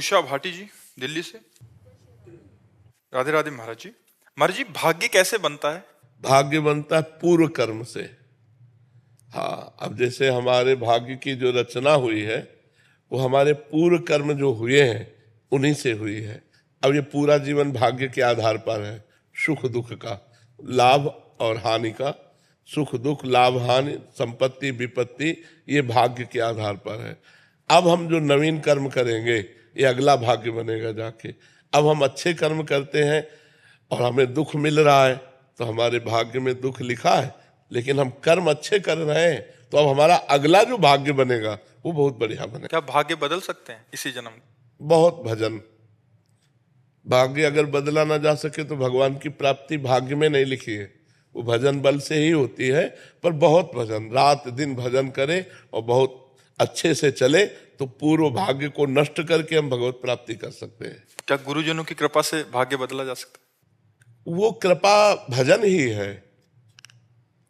उषा भाटी जी दिल्ली से। राधे राधे महाराज जी। महाराज जी, भाग्य कैसे बनता है? भाग्य बनता है पूर्व कर्म से। हाँ, अब जैसे हमारे भाग्य की जो रचना हुई है वो हमारे पूर्व कर्म जो हुए हैं उन्हीं से हुई है। अब ये पूरा जीवन भाग्य के आधार पर है, सुख दुख का, लाभ और हानि का, सुख दुख लाभ हानि संपत्ति विपत्ति, ये भाग्य के आधार पर है। अब हम जो नवीन कर्म करेंगे ये अगला भाग्य बनेगा जाके। अब हम अच्छे कर्म करते हैं और हमें दुख मिल रहा है तो हमारे भाग्य में दुख लिखा है, लेकिन हम कर्म अच्छे कर रहे हैं तो अब हमारा अगला जो भाग्य बनेगा वो बहुत बढ़िया बनेगा। क्या भाग्य बदल सकते हैं इसी जन्म में? बहुत भजन। भाग्य अगर बदला ना जा सके तो भगवान की प्राप्ति भाग्य में नहीं लिखी है, वो भजन बल से ही होती है। पर बहुत भजन, रात दिन भजन करे और बहुत अच्छे से चले तो पूर्व भाग्य को नष्ट करके हम भगवत प्राप्ति कर सकते हैं। क्या गुरुजनों की कृपा से भाग्य बदला जा सकता है? वो कृपा भजन ही है।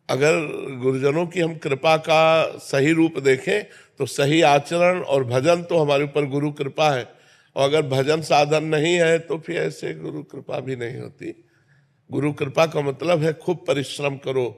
अगर गुरुजनों की हम कृपा का सही रूप देखें तो सही आचरण और भजन तो हमारे ऊपर गुरु कृपा है, और अगर भजन साधन नहीं है तो फिर ऐसे गुरु कृपा भी नहीं होती। गुरु कृपा का मतलब है खूब परिश्रम करो,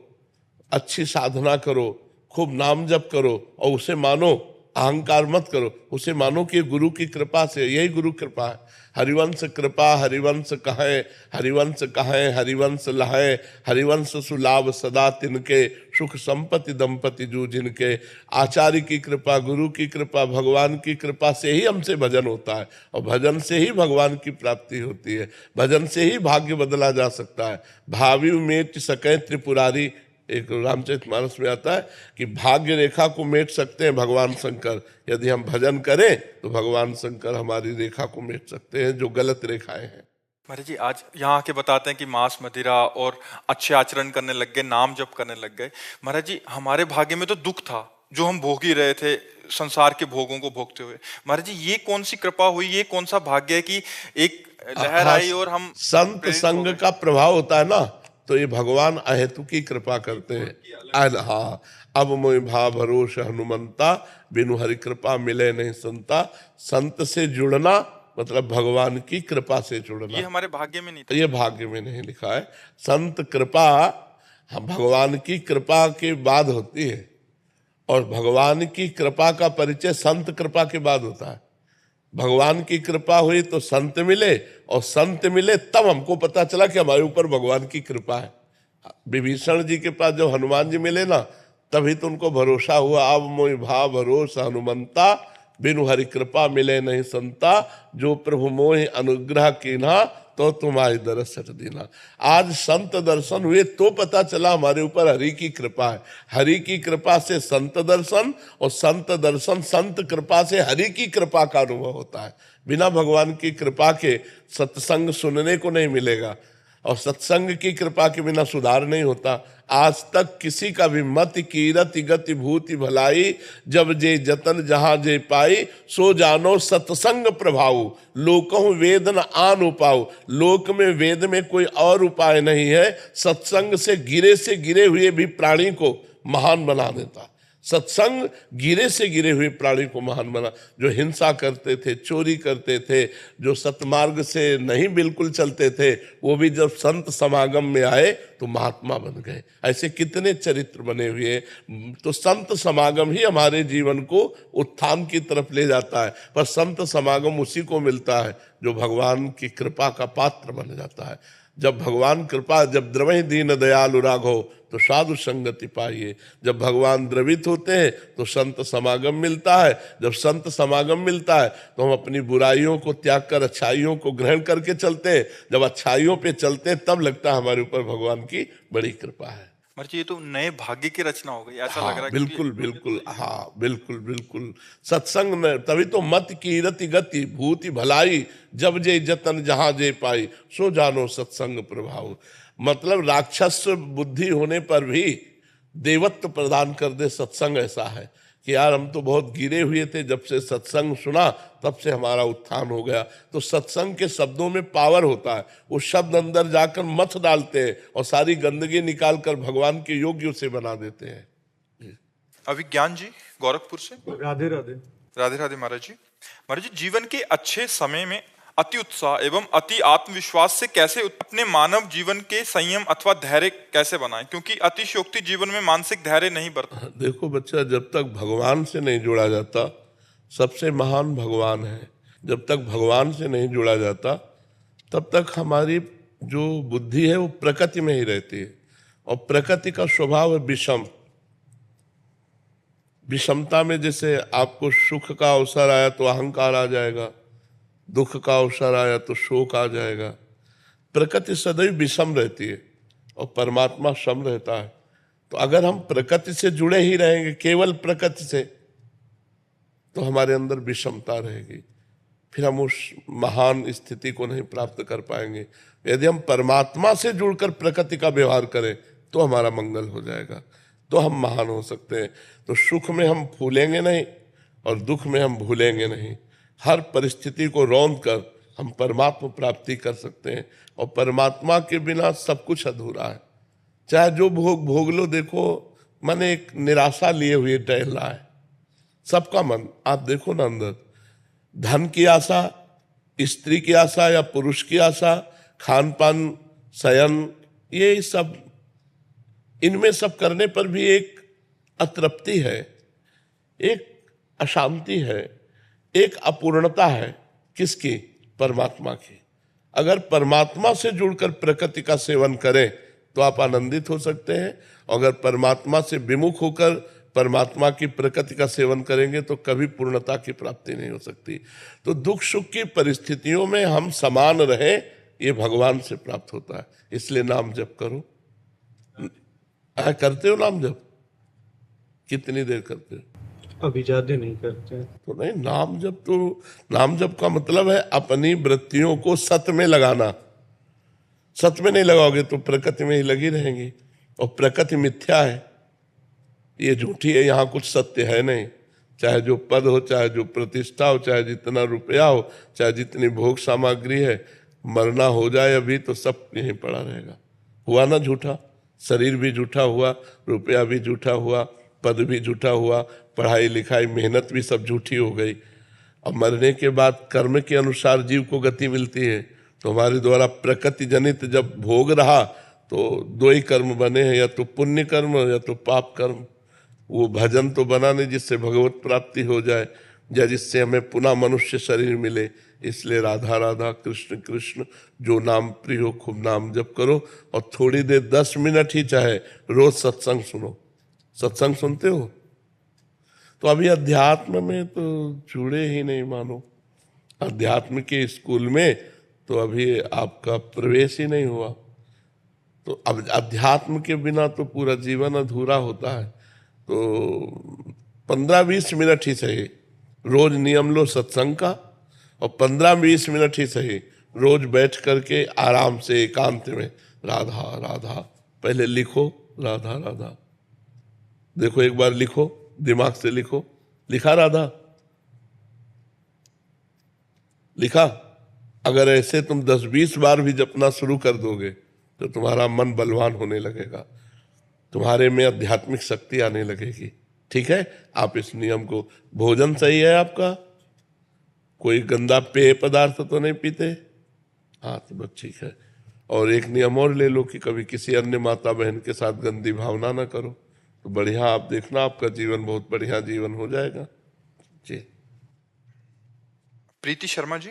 अच्छी साधना करो, खूब नाम जप करो और उसे मानो, अहंकार मत करो, उसे मानो कि गुरु की कृपा से, यही गुरु कृपा है। हरिवंश कृपा हरिवंश कहे, हरिवंश कहे हरिवंश लहे, हरिवंश सुलाभ सदा तिनके, सुख संपत्ति दंपति जू जिनके। आचार्य की कृपा, गुरु की कृपा, भगवान की कृपा से ही हमसे भजन होता है, और भजन से ही भगवान की प्राप्ति होती है। भजन से ही भाग्य बदला जा सकता है। भावी मेट सके त्रिपुरारी, एक रामचरितमानस में आता है कि भाग्य रेखा को मेट सकते हैं भगवान शंकर। यदि हम भजन करें तो भगवान शंकर हमारी रेखा को मेट सकते हैं जो गलत रेखाएं हैं। महाराज जी, आज यहाँ आके बताते हैं कि मांस मदिरा और अच्छे आचरण करने लग गए, नाम जप करने लग गए। महाराज जी, हमारे भाग्य में तो दुख था जो हम भोग ही रहे थे, संसार के भोगों को भोगते हुए। महाराज जी, ये कौन सी कृपा हुई, ये कौन सा भाग्य है कि एक लहर आई और हम संत संग का प्रभाव होता है ना, तो ये भगवान अहेतु की कृपा करते हैं। हाँ, अब मोहि भाव भरोस हनुमंता, बिनु हरि कृपा मिले नहीं संता। संत से जुड़ना मतलब भगवान की कृपा से जुड़ना। ये हमारे भाग्य में नहीं था, ये भाग्य में नहीं लिखा है। संत कृपा हम भगवान की कृपा के बाद होती है, और भगवान की कृपा का परिचय संत कृपा के बाद होता है। भगवान की कृपा हुई तो संत मिले, और संत मिले तब हमको पता चला कि हमारे ऊपर भगवान की कृपा है। विभीषण जी के पास जब हनुमान जी मिले ना, तभी तो उनको भरोसा हुआ। अब मोहि भाव भरोसा हनुमंता, बिनु हरि कृपा मिले नहीं संता। जो प्रभु मोहि अनुग्रह कीन्हा, तो तुम्हारी दरस सच दीना। आज संत दर्शन हुए तो पता चला हमारे ऊपर हरि की कृपा है। हरि की कृपा से संत दर्शन, और संत दर्शन संत कृपा से हरि की कृपा का अनुभव होता है। बिना भगवान की कृपा के सत्संग सुनने को नहीं मिलेगा, और सत्संग की कृपा के बिना सुधार नहीं होता। आज तक किसी का भी मत कीरति गति भूति भलाई, जब जे जतन जहां जे पाई, सो जानो सत्संग प्रभाव। लोकहु वेद न आन उपाऊ, लोक में वेद में कोई और उपाय नहीं है। सत्संग से गिरे हुए भी प्राणी को महान बना देता। सत्संग गिरे हुए प्राणी को महान बना। जो हिंसा करते थे, चोरी करते थे, जो सतमार्ग से नहीं बिल्कुल चलते थे, वो भी जब संत समागम में आए तो महात्मा बन गए। ऐसे कितने चरित्र बने हुए। तो संत समागम ही हमारे जीवन को उत्थान की तरफ ले जाता है। पर संत समागम उसी को मिलता है जो भगवान की कृपा का पात्र बन जाता है। जब भगवान कृपा, जब द्रवहि दीन दयालु राघो, तो साधु संगति पाइए। जब भगवान द्रवित होते हैं तो संत समागम मिलता है। जब संत समागम मिलता है तो हम अपनी बुराइयों को त्याग कर अच्छाइयों को ग्रहण करके चलते हैं। जब अच्छाइयों पे चलते हैं तब लगता है हमारे ऊपर भगवान की बड़ी कृपा है। महाराज, ये तो नए भाग्य की रचना हो गई, ऐसा हाँ, लग रहा है। बिल्कुल बिल्कुल, हाँ बिल्कुल बिल्कुल। सत्संग में तभी तो मत कीरति गति भूति भलाई, जब जे जतन जहां जे पाई, सो जानो सत्संग प्रभाव। मतलब राक्षस बुद्धि होने पर भी देवत्व प्रदान कर दे सत्संग। ऐसा है कि यार हम तो बहुत गिरे हुए थे, जब से सत्संग सुना तब से हमारा उत्थान हो गया। तो सत्संग के शब्दों में पावर होता है। वो शब्द अंदर जाकर मथ डालते हैं और सारी गंदगी निकाल कर भगवान के योग्य उसे बना देते हैं। अभिज्ञान जी गोरखपुर से। राधे राधे। राधे राधे महाराज जी। महाराज जी, जीवन के अच्छे समय में अति उत्साह एवं अति आत्मविश्वास से कैसे अपने मानव जीवन के संयम अथवा धैर्य कैसे बनाएं, क्योंकि अतिशयोक्ति जीवन में मानसिक धैर्य नहीं बरता। देखो बच्चा, जब तक भगवान से नहीं जुड़ा जाता, सबसे महान भगवान है, जब तक भगवान से नहीं जुड़ा जाता तब तक हमारी जो बुद्धि है वो प्रकृति में ही रहती है, और प्रकृति का स्वभाव है विषम। विषमता में जैसे आपको सुख का अवसर आया तो अहंकार आ जाएगा, दुख का अवसर आया तो शोक आ जाएगा। प्रकृति सदैव विषम रहती है और परमात्मा सम रहता है। तो अगर हम प्रकृति से जुड़े ही रहेंगे, केवल प्रकृति से, तो हमारे अंदर विषमता रहेगी, फिर हम उस महान स्थिति को नहीं प्राप्त कर पाएंगे। यदि हम परमात्मा से जुड़कर प्रकृति का व्यवहार करें तो हमारा मंगल हो जाएगा, तो हम महान हो सकते हैं। तो सुख में हम फूलेंगे नहीं और दुख में हम भूलेंगे नहीं। हर परिस्थिति को रौंद कर हम परमात्मा प्राप्ति कर सकते हैं, और परमात्मा के बिना सब कुछ अधूरा है। चाहे जो भोग भोग लो, देखो मन एक निराशा लिए हुए टहल रहा है सबका मन। आप देखो ना, अंदर धन की आशा, स्त्री की आशा या पुरुष की आशा, खान पान, शयन, ये सब, इनमें सब करने पर भी एक अतृप्ति है, एक अशांति है, एक अपूर्णता है। किसकी? परमात्मा की। अगर परमात्मा से जुड़कर प्रकृति का सेवन करें तो आप आनंदित हो सकते हैं, अगर परमात्मा से विमुख होकर परमात्मा की प्रकृति का सेवन करेंगे तो कभी पूर्णता की प्राप्ति नहीं हो सकती। तो दुख सुख की परिस्थितियों में हम समान रहे, ये भगवान से प्राप्त होता है। इसलिए नाम जप करो। करते हो नाम जप? कितनी देर करते हो? अभी ज्यादा नहीं करते हैं। तो नहीं, नाम जप, तो नाम जप का मतलब है अपनी वृत्तियों को सत्य में लगाना। सत्य में नहीं लगाओगे तो प्रकृति में ही लगी रहेंगी, और प्रकृति मिथ्या है, ये झूठी है, यहाँ कुछ सत्य है नहीं। चाहे जो पद हो, चाहे जो प्रतिष्ठा हो, चाहे जितना रुपया हो, चाहे जितनी भोग सामग्री है, मरना हो जाए अभी तो सब यहीं पड़ा रहेगा। हुआ ना झूठा? शरीर भी झूठा हुआ, रुपया भी झूठा हुआ, पद भी झूठा हुआ, पढ़ाई लिखाई मेहनत भी सब झूठी हो गई। अब मरने के बाद कर्म के अनुसार जीव को गति मिलती है। तो हमारे द्वारा प्रकृति जनित जब भोग रहा तो दो ही कर्म बने हैं, या तो पुण्य कर्म या तो पाप कर्म। वो भजन तो बना नहीं जिससे भगवत प्राप्ति हो जाए, या जिससे हमें पुनः मनुष्य शरीर मिले। इसलिए राधा राधा कृष्ण कृष्ण जो नाम प्रिय हो, खूब नाम जप करो, और थोड़ी देर 10 मिनट ही चाहे रोज सत्संग सुनो। सत्संग सुनते हो? तो अभी अध्यात्म में तो जुड़े ही नहीं मानो। अध्यात्म के स्कूल में तो अभी आपका प्रवेश ही नहीं हुआ। तो अब अध्यात्म के बिना तो पूरा जीवन अधूरा होता है। तो 15-20 मिनट ही सही रोज नियम लो सत्संग का, और 15-20 मिनट ही सही रोज बैठ करके आराम से एकांत में राधा राधा पहले लिखो, राधा राधा। देखो एक बार लिखो, दिमाग से लिखो। लिखा राधा? लिखा? अगर ऐसे तुम 10-20 बार भी जपना शुरू कर दोगे तो तुम्हारा मन बलवान होने लगेगा, तुम्हारे में आध्यात्मिक शक्ति आने लगेगी। ठीक है, आप इस नियम को। भोजन सही है आपका? कोई गंदा पेय पदार्थ तो नहीं पीते? हाँ, तो बस ठीक है। और एक नियम और ले लो कि कभी किसी अन्य माता बहन के साथ गंदी भावना ना करो। तो बढ़िया, आप देखना आपका जीवन बहुत बढ़िया जीवन हो जाएगा जी। प्रीति शर्मा जी,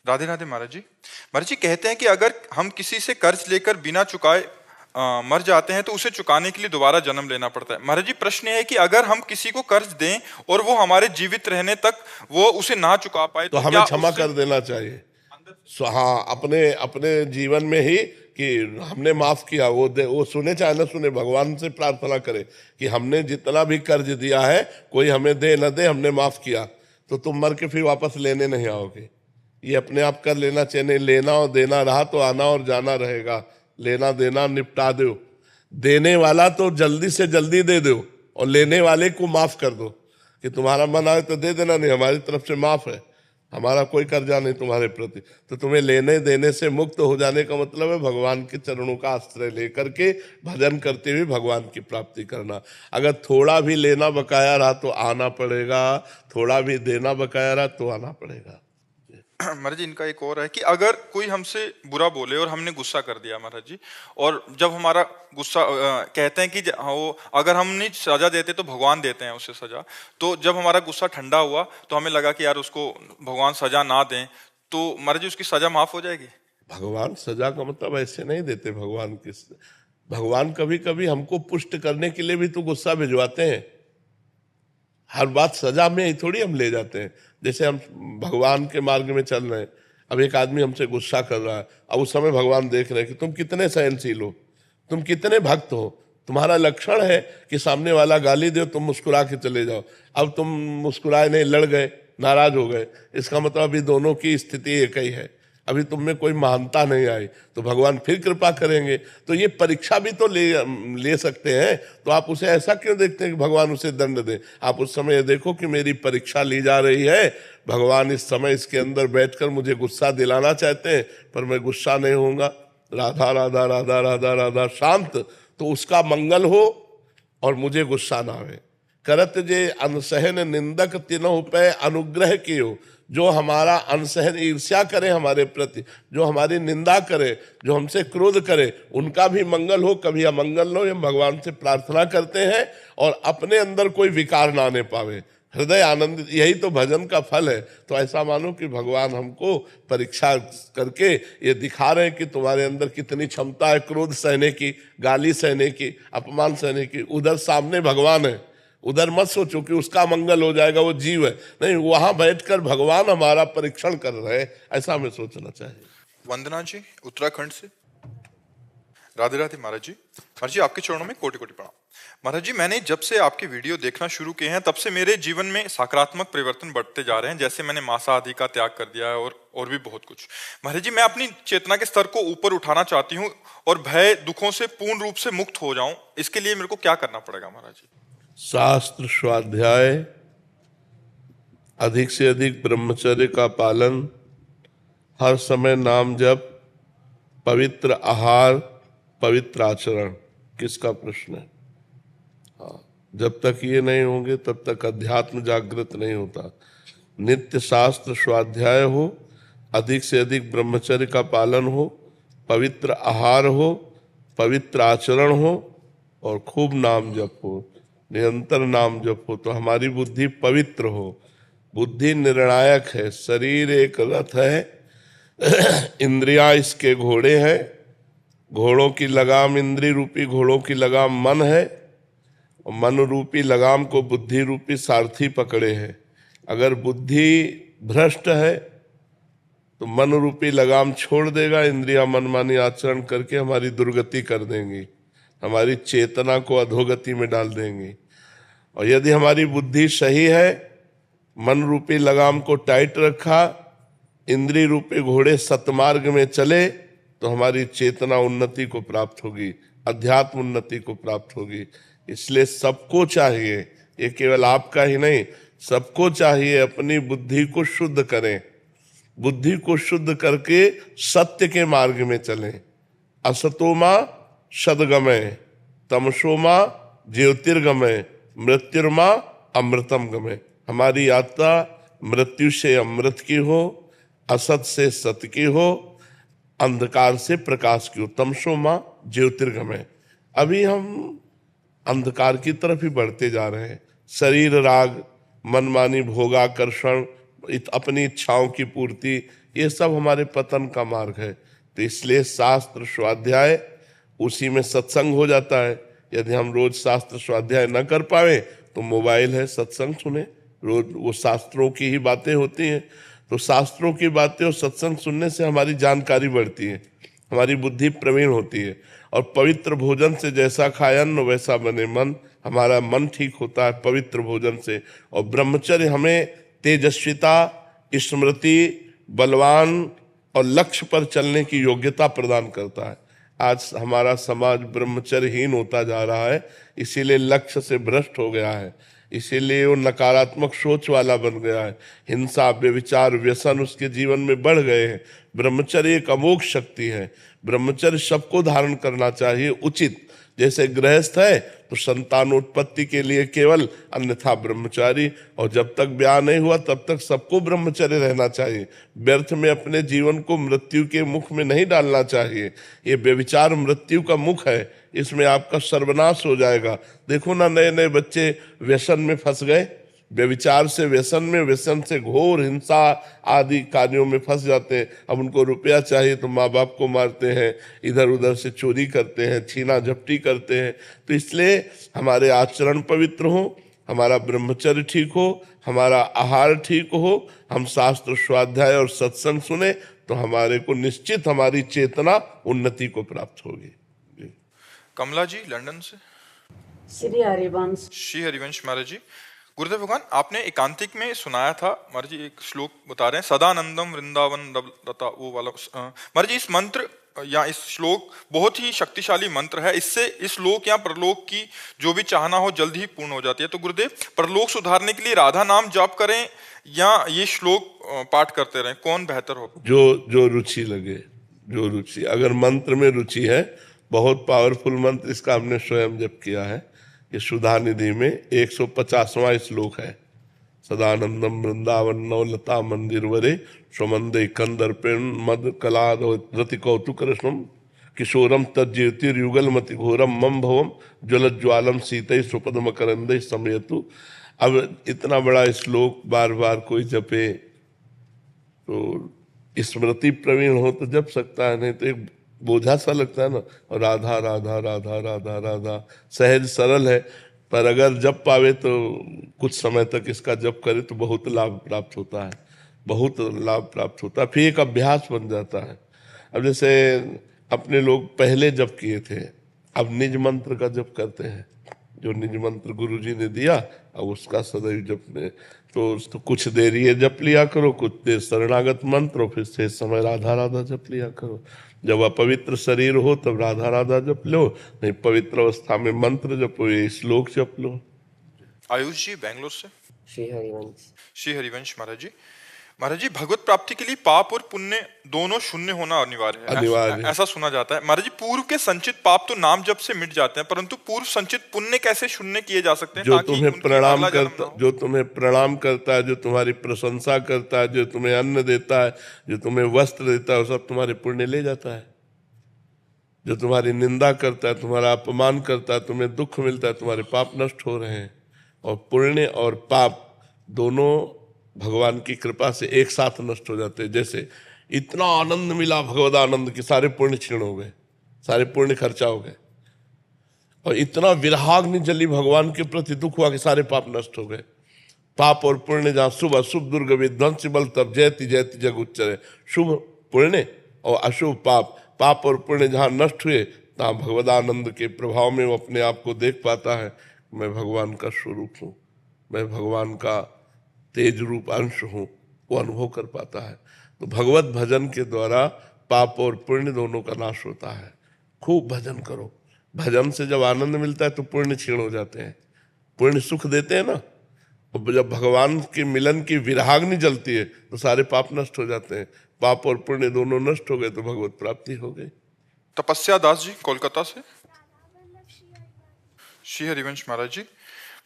राधे राधे महाराज जी। महाराज जी कहते हैं कि अगर हम किसी से कर्ज लेकर बिना चुकाए मर जाते हैं तो उसे चुकाने के लिए दोबारा जन्म लेना पड़ता है। महाराज जी प्रश्न है कि अगर हम किसी को कर्ज दें और वो हमारे जीवित रहने तक वो उसे ना चुका पाए तो हमें क्षमा कर देना चाहिए। हाँ, अपने अपने जीवन में ही कि हमने माफ किया, वो सुने चाहे न सुने, भगवान से प्रार्थना करे कि हमने जितना भी कर्ज दिया है कोई हमें दे न दे, हमने माफ किया। तो तुम मर के फिर वापस लेने नहीं आओगे। ये अपने आप कर लेना चाहिए। लेना और देना रहा तो आना और जाना रहेगा। लेना देना निपटा दो। देने वाला तो जल्दी से जल्दी दे दो, और लेने वाले को माफ कर दो कि तुम्हारा मन आए तो दे देना, नहीं हमारी तरफ से माफ है। हमारा कोई कर्जा नहीं तुम्हारे प्रति। तो तुम्हें लेने देने से मुक्त हो जाने का मतलब है भगवान के चरणों का आश्रय लेकर के भजन करते हुए भगवान की प्राप्ति करना। अगर थोड़ा भी लेना बकाया रहा तो आना पड़ेगा, थोड़ा भी देना बकाया रहा तो आना पड़ेगा। महाराज जी, इनका एक और है कि अगर कोई हमसे बुरा बोले और हमने गुस्सा कर दिया महाराज जी, और जब हमारा गुस्सा कहते हैं कि वो अगर हम नहीं सजा देते तो भगवान देते हैं उसे सजा, तो जब हमारा गुस्सा ठंडा हुआ तो हमें लगा कि यार उसको भगवान सजा ना दें, तो महाराज जी उसकी सजा माफ हो जाएगी? भगवान सजा का मतलब ऐसे नहीं देते। भगवान कभी कभी हमको पुष्ट करने के लिए भी तो गुस्सा भिजवाते हैं। हर बात सजा में ही थोड़ी हम ले जाते हैं। जैसे हम भगवान के मार्ग में चल रहे हैं, अब एक आदमी हमसे गुस्सा कर रहा है, अब उस समय भगवान देख रहे हैं कि तुम कितने सहनशील हो, तुम कितने भक्त हो। तुम्हारा लक्षण है कि सामने वाला गाली दे तुम मुस्कुरा के चले जाओ। अब तुम मुस्कुराए नहीं, लड़ गए, नाराज हो गए, इसका मतलब अभी दोनों की स्थिति एक ही है, अभी तुम में कोई महानता नहीं आई, तो भगवान फिर कृपा करेंगे। तो ये परीक्षा भी तो ले सकते हैं। तो आप उसे ऐसा क्यों देखते हैं कि भगवान उसे दंड दे? आप उस समय देखो कि मेरी परीक्षा ली जा रही है, भगवान इस समय इसके अंदर बैठकर मुझे गुस्सा दिलाना चाहते हैं, पर मैं गुस्सा नहीं होऊंगा। राधा राधा राधा राधा राधा शांत, तो उसका मंगल हो और मुझे गुस्सा ना आवे। करत जे अनसहन निंदक तिनहु पे अनुग्रह कियो। जो हमारा अनसहन ईर्ष्या करे हमारे प्रति, जो हमारी निंदा करे, जो हमसे क्रोध करे, उनका भी मंगल हो, कभी अमंगल हो, ये भगवान से प्रार्थना करते हैं। और अपने अंदर कोई विकार ना आने पावे, हृदय आनंदित, यही तो भजन का फल है। तो ऐसा मानो कि भगवान हमको परीक्षा करके ये दिखा रहे हैं कि तुम्हारे अंदर कितनी क्षमता है क्रोध सहने की, गाली सहने की, अपमान सहने की। उधर सामने भगवान है, उधर मत सोचो कि उसका मंगल हो जाएगा, वो जीव है, नहीं, वहां बैठकर भगवान हमारा परीक्षण कर रहे हैं, ऐसा हमें सोचना चाहिए। वंदना जी उत्तराखंड से। राधे राधे महाराज जी। महाराज जी आपके चरणों में कोटि कोटि प्रणाम। महाराज जी, मैंने जब से आपके वीडियो देखना शुरू किए हैं तब से मेरे जीवन में सकारात्मक परिवर्तन बढ़ते जा रहे हैं। जैसे मैंने मांसाहारी का त्याग कर दिया है और भी बहुत कुछ। महाराज जी, मैं अपनी चेतना के स्तर को ऊपर उठाना चाहती हूँ और भय दुखों से पूर्ण रूप से मुक्त हो जाऊं। इसके लिए मेरे को क्या करना पड़ेगा महाराज जी? शास्त्र स्वाध्याय, अधिक से अधिक ब्रह्मचर्य का पालन, हर समय नाम जप, पवित्र आहार, पवित्र आचरण। किसका प्रश्न है? हाँ, जब तक ये नहीं होंगे तब तक अध्यात्म जागृत नहीं होता। नित्य शास्त्र स्वाध्याय हो, अधिक से अधिक ब्रह्मचर्य का पालन हो, पवित्र आहार हो, पवित्र आचरण हो और खूब नाम जप हो, निरंतर नाम जप हो, तो हमारी बुद्धि पवित्र हो। बुद्धि निर्णायक है। शरीर एक रथ है, इंद्रियां इसके घोड़े हैं। घोड़ों की लगाम, इंद्रिय रूपी घोड़ों की लगाम मन है, और मन रूपी लगाम को बुद्धि रूपी सारथी पकड़े है। अगर बुद्धि भ्रष्ट है तो मन रूपी लगाम छोड़ देगा, इंद्रियां मनमानी आचरण करके हमारी दुर्गति कर देंगी, हमारी चेतना को अधोगति में डाल देंगी। और यदि हमारी बुद्धि सही है, मन रूपी लगाम को टाइट रखा, इंद्रिय रूपी घोड़े सतमार्ग में चले, तो हमारी चेतना उन्नति को प्राप्त होगी, अध्यात्म उन्नति को प्राप्त होगी। इसलिए सबको चाहिए, ये केवल आपका ही नहीं, सबको चाहिए अपनी बुद्धि को शुद्ध करें। बुद्धि को शुद्ध करके सत्य के मार्ग में चलें। असतोमा सदगमय, तमसोमा ज्योतिर्गमय, मृत्युर्मा अमृतम गमय। हमारी यात्रा मृत्यु से अमृत की हो, असत से सत्य की हो, अंधकार से प्रकाश की हो। तमसोमा ज्योतिर्गमय। अभी हम अंधकार की तरफ ही बढ़ते जा रहे हैं। शरीर राग, मनमानी भोगाकर्षण, अपनी इच्छाओं की पूर्ति, ये सब हमारे पतन का मार्ग है। तो इसलिए शास्त्र स्वाध्याय, उसी में सत्संग हो जाता है। यदि हम रोज शास्त्र स्वाध्याय न कर पाए तो मोबाइल है, सत्संग सुने, रोज वो शास्त्रों की ही बातें होती हैं। तो शास्त्रों की बातें और सत्संग सुनने से हमारी जानकारी बढ़ती है, हमारी बुद्धि प्रवीण होती है। और पवित्र भोजन से जैसा खाए अन्न वैसा बने मन, हमारा मन ठीक होता है पवित्र भोजन से। और ब्रह्मचर्य हमें तेजस्विता, स्मृति, बलवान और लक्ष्य पर चलने की योग्यता प्रदान करता है। आज हमारा समाज ब्रह्मचर्यहीन होता जा रहा है, इसीलिए लक्ष्य से भ्रष्ट हो गया है। इसीलिए वो नकारात्मक सोच वाला बन गया है। हिंसा, व्यभिचार, व्यसन उसके जीवन में बढ़ गए हैं। ब्रह्मचर्य एक अमोघ शक्ति है। ब्रह्मचर्य सबको धारण करना चाहिए उचित। जैसे गृहस्थ है तो संतानोत्पत्ति के लिए केवल, अन्यथा ब्रह्मचारी। और जब तक ब्याह नहीं हुआ तब तक सबको ब्रह्मचर्य रहना चाहिए। व्यर्थ में अपने जीवन को मृत्यु के मुख में नहीं डालना चाहिए। ये व्यभिचार मृत्यु का मुख है, इसमें आपका सर्वनाश हो जाएगा। देखो ना, नए नए बच्चे व्यसन में फंस गए, व्यभिचार से व्यसन में, व्यसन से घोर हिंसा आदि कार्यों में फंस जाते हैं। अब उनको रुपया चाहिए तो माँ बाप को मारते हैं, इधर उधर से चोरी करते हैं, छीना झपटी करते हैं। तो इसलिए हमारे आचरण पवित्र हो, हमारा ब्रह्मचर्य ठीक हो, हमारा आहार ठीक हो, हम शास्त्र स्वाध्याय और सत्संग सुने तो हमारे को निश्चित हमारी चेतना उन्नति को प्राप्त होगी। कमला जी लंदन से। श्री हरिवंश। श्री हरिवंश महाराज जी, गुरुदेव भगवान, आपने एकांतिक में सुनाया था महाराज जी, एक श्लोक बता रहे हैं, सदानंदम वृंदावन दता, वो वाला। महाराज जी, इस मंत्र या इस श्लोक बहुत ही शक्तिशाली मंत्र है। इससे इस लोक या परलोक की जो भी चाहना हो जल्द ही पूर्ण हो जाती है। तो गुरुदेव, परलोक सुधारने के लिए राधा नाम जाप करें या ये श्लोक पाठ करते रहें, कौन बेहतर हो? जो रुचि लगे, जो रुचि। अगर मंत्र में रुचि है, बहुत पावरफुल मंत्र, इसका हमने स्वयं जप किया है। ये सुधा निधि में 150वां श्लोक है। सदानंदम वृंदावन नवलता मंदिर वरे स्वमंदे कंदर्पेण मद कला रति कौतुक रश्मम किशोरम तज्ज्योतिर्युगल मति घोरम मम भवम ज्वलज्वालम सीतै सुपदम करंदे समयतु। अब इतना बड़ा श्लोक बार बार कोई जपे तो स्मृति प्रवीण हो तो जप सकता है, नहीं तो एक बोझा सा लगता है ना। और राधा राधा राधा राधा राधा सहज सरल है, पर अगर जप पावे तो कुछ समय तक इसका जप करे तो बहुत लाभ प्राप्त होता है, बहुत लाभ प्राप्त होता है। फिर एक अभ्यास बन जाता है। अब जैसे अपने लोग पहले जप किए थे, अब निज मंत्र का जप करते हैं। जो निज मंत्र गुरु जी ने दिया, अब उसका सदैव जप में तो कुछ देर ये जप लिया करो, कुछ देर शरणागत मंत्र, फिर से समय राधा राधा जप लिया करो। जब अपवित्र शरीर हो तब राधा राधा जप लो, नहीं पवित्र अवस्था में मंत्र जपो, ये श्लोक जप लो। आयुष जी बेंगलोर से। श्री हरिवंश। श्री हरिवंश महाराज जी, महाराज जी, भगवत प्राप्ति के लिए पाप और पुण्य दोनों शून्य होना अनिवार्य है, अनिवार्य। ऐसा सुना जाता है। महाराज जी, पूर्व के संचित पाप तो नाम जप से मिट जाते हैं, परंतु पूर्व संचित पुण्य कैसे शून्य किए जा सकते हैं? जो तुम्हें प्रणाम करता, जो तुम्हें प्रणाम करता है, जो तुम्हारी प्रशंसा करता है, जो तुम्हें अन्न देता है, जो तुम्हें वस्त्र देता है, वो सब तुम्हारे पुण्य ले जाता है। जो तुम्हारी निंदा करता है, तुम्हारा अपमान करता है, तुम्हें दुख मिलता है, तुम्हारे पाप नष्ट हो रहे हैं। और पुण्य और पाप दोनों भगवान की कृपा से एक साथ नष्ट हो जाते हैं। जैसे इतना आनंद मिला भगवद आनंद कि सारे पुण्य क्षीण हो गए, सारे पुण्य खर्चा हो गए। और इतना विरहाग्नि जली भगवान के प्रति दुख हुआ कि सारे पाप नष्ट हो गए। पाप और पुण्य जहाँ शुभ अशुभ दुर्ग विध्वंस बल तब जयति जयति जग उच्चरे। शुभ पुण्य और अशुभ पाप, पाप और पुण्य जहाँ नष्ट हुए तहाँ भगवदानंद के प्रभाव में वो अपने आप को देख पाता है, मैं भगवान का स्वरूप हूँ, मैं भगवान का तेज रूप अंश हूँ, वो अनुभव कर पाता है। तो भगवत भजन के द्वारा पाप और पुण्य दोनों का नाश होता है। खूब भजन करो, भजन से जब आनंद मिलता है तो पुण्य क्षीण हो जाते हैं। पुण्य सुख देते हैं ना, और जब भगवान के मिलन की विरहाग्नि जलती है तो सारे पाप नष्ट हो जाते हैं। पाप और पुण्य दोनों नष्ट हो गए तो भगवत प्राप्ति हो गई। तपस्या दास जी कोलकाता से। श्री हरिवंश महाराज जी,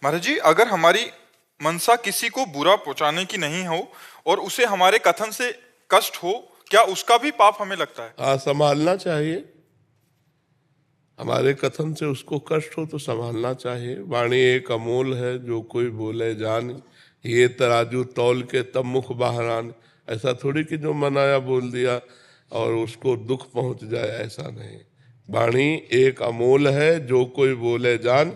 महाराज जी, अगर हमारी मनसा किसी को बुरा पहुंचाने की नहीं हो और उसे हमारे कथन से कष्ट हो, क्या उसका भी पाप हमें लगता है? हाँ, संभालना चाहिए। हमारे कथन से उसको कष्ट हो तो संभालना चाहिए। वाणी एक अमोल है, जो कोई बोले जान, ये तराजू तौल के तब मुख बाहर आन। ऐसा थोड़ी कि जो मनाया बोल दिया और उसको दुख पहुंच जाए, ऐसा नहीं। वाणी एक अमोल है, जो कोई बोले जान,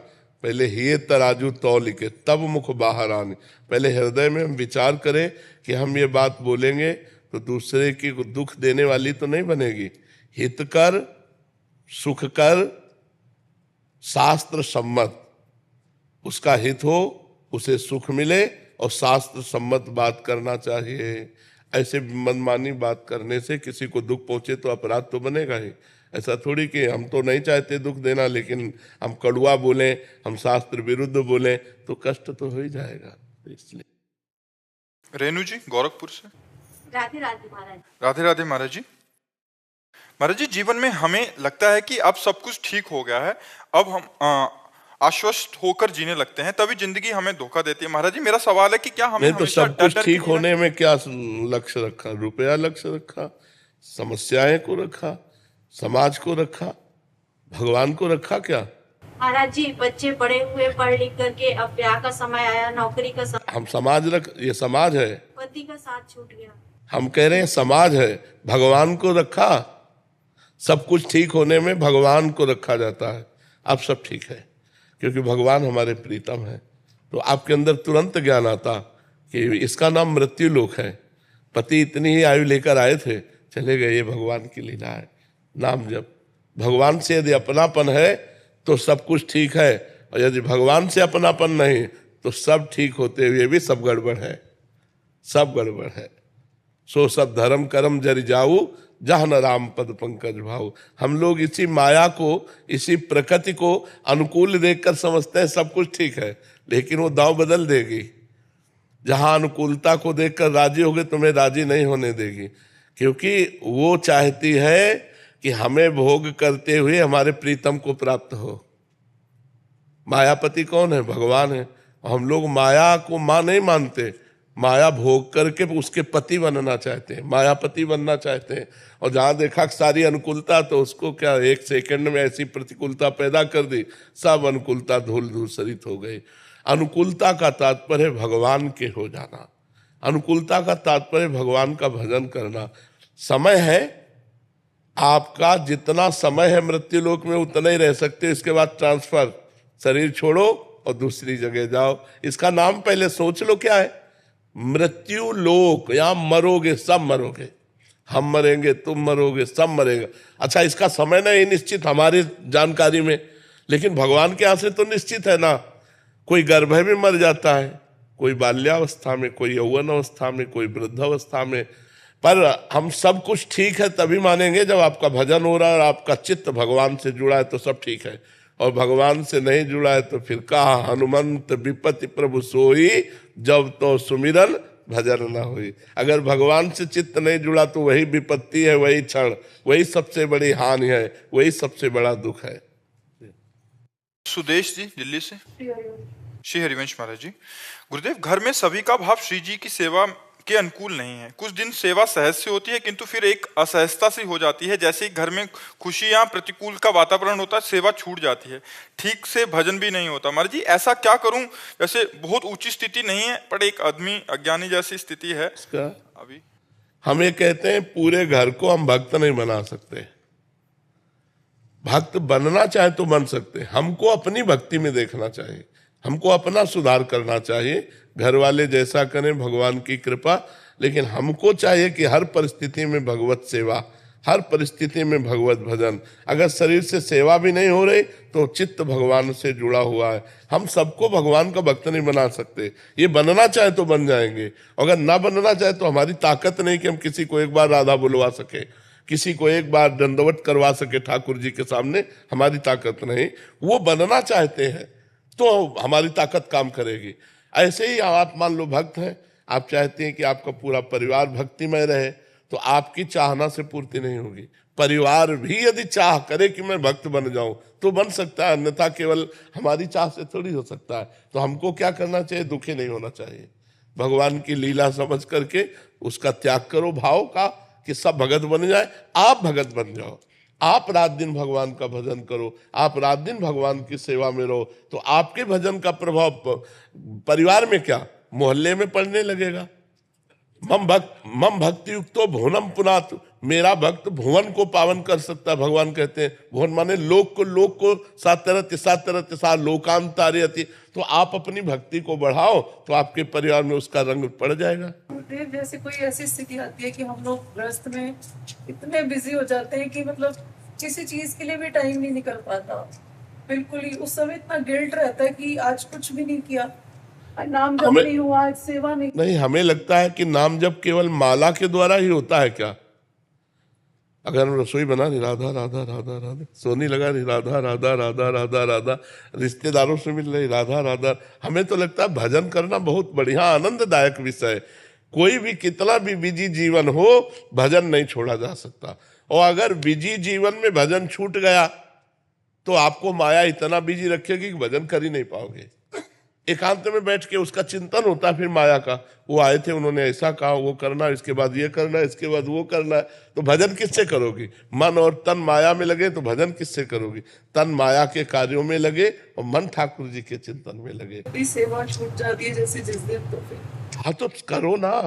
पहले ये तराजू तौल के तब मुख बाहर आने। पहले हृदय में हम विचार करें कि हम ये बात बोलेंगे तो दूसरे की दुख देने वाली तो नहीं बनेगी। हित कर, सुख कर, शास्त्र सम्मत, उसका हित हो, उसे सुख मिले और शास्त्र सम्मत बात करना चाहिए। ऐसे मनमानी बात करने से किसी को दुख पहुंचे तो अपराध तो बनेगा ही। ऐसा थोड़ी कि हम तो नहीं चाहते दुख देना, लेकिन हम कड़ुआ बोलें, हम शास्त्र विरुद्ध बोलें तो कष्ट तो हो ही जाएगा। इसलिए रेणु जी गोरखपुर से। राधे राधे महाराज। राधे राधे महाराज जी। महाराज जी, जीवन में हमें लगता है कि अब सब कुछ ठीक हो गया है, अब हम आश्वस्त होकर जीने लगते हैं, तभी जिंदगी हमें धोखा देती है। महाराज जी, मेरा सवाल है कि क्या हमें नहीं तो हमेशा सब कुछ डर ठीक के होने में क्या लक्ष्य रखा? रुपया लक्ष्य रखा, समस्याएं को रखा, समाज को रखा, भगवान को रखा क्या? महाराज जी, बच्चे बड़े हुए, पढ़ लिख करके, अब ब्याह का समय आया, नौकरी का समय, हम समाज ये समाज है, पति का साथ छूट गया। हम कह रहे हैं समाज है, भगवान को रखा। सब कुछ ठीक होने में भगवान को रखा जाता है। अब सब ठीक है क्योंकि भगवान हमारे प्रीतम है। तो आपके अंदर तुरंत ज्ञान आता कि इसका नाम मृत्यु लोक है। पति इतनी ही आयु लेकर आए थे, चले गए, ये भगवान की लीला है। नाम जप, भगवान से यदि अपनापन है तो सब कुछ ठीक है, और यदि भगवान से अपनापन नहीं तो सब ठीक होते हुए भी सब गड़बड़ है, सब गड़बड़ है। सो सब धर्म कर्म जरि जाऊ, जहाँ न राम पद पंकज भाऊ। हम लोग इसी माया को, इसी प्रकृति को अनुकूल देखकर समझते हैं सब कुछ ठीक है, लेकिन वो दांव बदल देगी। जहां अनुकूलता को देखकर राजी होगे, तुम्हें राजी नहीं होने देगी, क्योंकि वो चाहती है कि हमें भोग करते हुए हमारे प्रीतम को प्राप्त हो। मायापति कौन है? भगवान है। हम लोग माया को मां नहीं मानते, माया भोग करके उसके पति बनना चाहते हैं, मायापति बनना चाहते हैं। और जहां देखा सारी अनुकूलता, तो उसको क्या एक सेकंड में ऐसी प्रतिकूलता पैदा कर दी, सब अनुकूलता धूल धूसरित हो गई। अनुकूलता का तात्पर्य भगवान के हो जाना, अनुकूलता का तात्पर्य भगवान का भजन करना। समय है आपका, जितना समय है मृत्यु लोक में उतना ही रह सकते हो। इसके बाद ट्रांसफर, शरीर छोड़ो और दूसरी जगह जाओ। इसका नाम पहले सोच लो क्या है? मृत्यु लोक। यहां मरोगे, सब मरोगे, हम मरेंगे, तुम मरोगे, सब मरेगा। अच्छा, इसका समय नहीं निश्चित हमारी जानकारी में, लेकिन भगवान के यहां से तो निश्चित है ना। कोई गर्भ में मर जाता है, कोई बाल्यावस्था में, कोई यौवन अवस्था में, कोई वृद्धावस्था में। पर हम सब कुछ ठीक है तभी मानेंगे जब आपका भजन हो रहा है और आपका चित्त भगवान से जुड़ा है, तो सब ठीक है। और भगवान से नहीं जुड़ा है तो फिर कहा हनुमंत विपत्ति प्रभु सोई, जब तो सुमिरन भजन न हुई। अगर भगवान से चित्त नहीं जुड़ा तो वही विपत्ति है, वही क्षण, वही सबसे बड़ी हानि है, वही सबसे बड़ा दुख है। सुदेश जी दिल्ली से। श्री हरिवंश महाराज जी। गुरुदेव, घर में सभी का भाव श्री जी की सेवा के अनुकूल नहीं है। कुछ दिन सेवा सहज से होती है, किंतु फिर एक असहजता सी हो जाती है। जैसे ही घर में खुशी या प्रतिकूल का वातावरण होता है, सेवा छूट जाती है, ठीक से भजन भी नहीं होता। महाराज जी, ऐसा क्या करूं? जैसे बहुत ऊंची स्थिति नहीं है, पर एक आदमी अज्ञानी जैसी स्थिति है अभी। हम ये कहते हैं पूरे घर को हम भक्त नहीं बना सकते। भक्त बनना चाहे तो बन सकते, हमको अपनी भक्ति में देखना चाहिए, हमको अपना सुधार करना चाहिए। घर वाले जैसा करें, भगवान की कृपा, लेकिन हमको चाहिए कि हर परिस्थिति में भगवत सेवा, हर परिस्थिति में भगवत भजन। अगर शरीर से सेवा भी नहीं हो रही तो चित्त भगवान से जुड़ा हुआ है। हम सबको भगवान का भक्त नहीं बना सकते। ये बनना चाहे तो बन जाएंगे, अगर ना बनना चाहे तो हमारी ताकत नहीं कि हम किसी को एक बार राधा बुलवा सके, किसी को एक बार दंडवत करवा सके ठाकुर जी के सामने, हमारी ताकत नहीं। वो बनना चाहते हैं तो हमारी ताकत काम करेगी। ऐसे ही आप मान लो भक्त हैं, आप चाहते हैं कि आपका पूरा परिवार भक्तिमय रहे, तो आपकी चाहना से पूर्ति नहीं होगी। परिवार भी यदि चाह करे कि मैं भक्त बन जाऊं तो बन सकता है, अन्यथा केवल हमारी चाह से थोड़ी हो सकता है। तो हमको क्या करना चाहिए? दुखी नहीं होना चाहिए। भगवान की लीला समझ करके उसका त्याग करो भाव का कि सब भगत बन जाए, आप भगत बन जाओ। आप रात दिन भगवान का भजन करो, आप रात दिन भगवान की सेवा में रहो, तो आपके भजन का प्रभाव परिवार में क्या, मोहल्ले में पड़ने लगेगा। मम भक्ति युक्तो भुवनम पुनात, मेरा भक्त भुवन को पावन कर सकता है। भगवान कहते हैं भुवन माने लोक को सातरत लोकांतारयति। तो आप अपनी भक्ति को बढ़ाओ तो आपके परिवार में उसका रंग पड़ जाएगा। जैसे कोई ऐसी स्थिति आती है कि हम लोग गृहस्थ में इतने बिजी हो जाते हैं कि मतलब किसी चीज के लिए भी टाइम नहीं निकल पाता, बिल्कुल ही। उस समय इतना गिल्ट रहता है कि आज कुछ भी नहीं किया, नाम जप नहीं हुआ, सेवा नहीं। हमें लगता है कि नाम जप केवल माला के द्वारा ही होता है क्या? अगर हम रसोई बना रही राधा राधा राधा राधा, सोनी लगा रही राधा राधा राधा राधा राधा, रिश्तेदारों से मिल रही राधा राधा, हमें तो लगता है भजन करना बहुत बढ़िया आनंददायक विषय है। कोई भी कितना भी बिजी जीवन हो, भजन नहीं छोड़ा जा सकता। और अगर बिजी जीवन में भजन छूट गया तो आपको माया इतना बिजी रखेगी कि भजन कर ही नहीं पाओगे। एकांत में बैठ के उसका चिंतन होता है फिर माया का, वो आए थे उन्होंने ऐसा कहा, वो करना, इसके बाद ये करना, इसके बाद वो करना है, तो भजन किससे करोगी? मन और तन माया में लगे तो भजन किससे करोगी? तन माया के कार्यों में लगे और मन ठाकुर जी के चिंतन में लगे। अभी सेवा छूट जाती है जैसे जिस दिन, तो फिर हाँ तो करो ना,